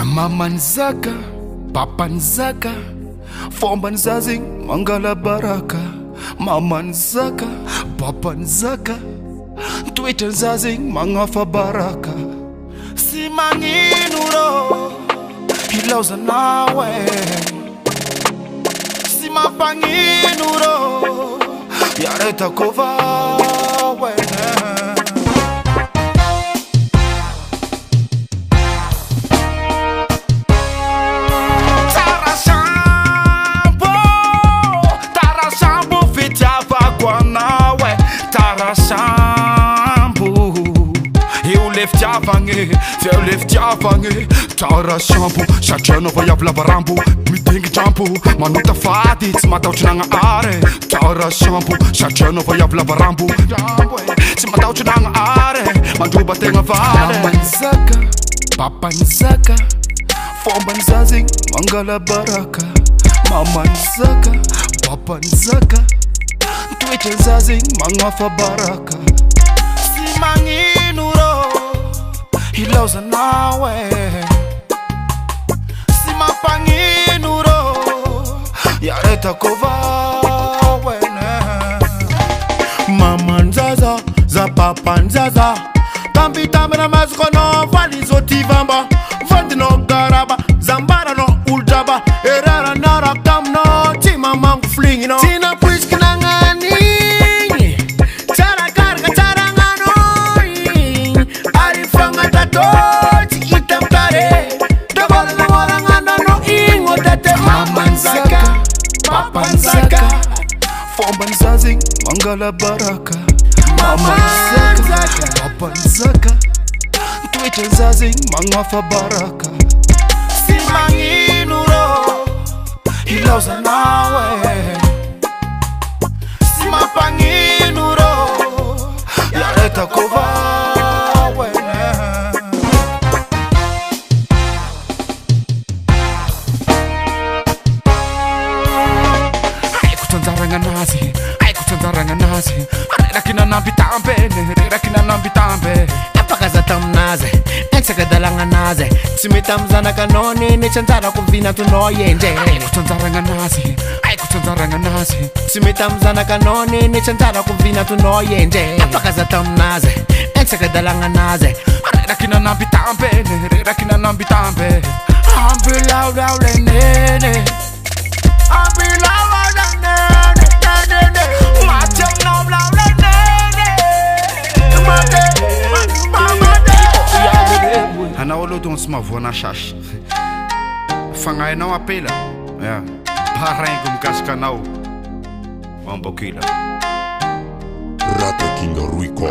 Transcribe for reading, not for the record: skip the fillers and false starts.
Mamanzaka, papanzaka, fombanzazing mangala baraka. Mamanzaka, papanzaka, toetranzazing magnafa baraka. Si maninuro ilauza nawe, si mampaninuro yareta kovawe. Feu leftiavange, tara shampoo, shatrano va yavla varambo, mitingi jampo, manuta fati, tsy mataotry nagna are. Tara shampoo, shatrano va yavla varambo, tsy mataotry nagna are, mandroba tegna vale. Mamanzaka, papanzaka, fombanzazing mangala baraka. Mamanzaka, papanzaka, toetranzazing magnafa baraka. Si maninuro ilauza nawe, si mampaninuro yareta kovawe. Mamanzaza, za papanzaza, tambitambe na mazikono valizotivamba, vandino garaba, zambara no uljaba, erara nara kamno, tima mangu flingino, tina puiski nangani, chara karga chara ngano, arifanga tatoti itam kare, dabala na warangana no ingo tate. Mamanzaka, papanzaka, fombanzazing mangala baraka. Mamanzaka, papanzaka, toetranzazing magnafa baraka. Si maninuro ilauza nawe, si mampaninuro yareta kovawe. Nazi, ai kutanzaranga nazi, rekina nambitambe, rekina nambitambe. Apakaza tamnaze, ensaka dalanga naze, tsimitamzana kanoni ni chanzara kuvina tunoyenje. Ai kutanzaranga nazi, ai kutanzaranga nazi, tsimitamzana kanoni ni chanzara kuvina tunoyenje. Apakaza tamnaze, ensaka dalanga naze, rekina nambitambe, rekina nambitambe. Ambilau daule nene, ambilau daule nene. Anao aloha togna tsy mahavoana sasy, fagnahinao apela, paraingo mikasika anao ambakila. Rata King Ruico.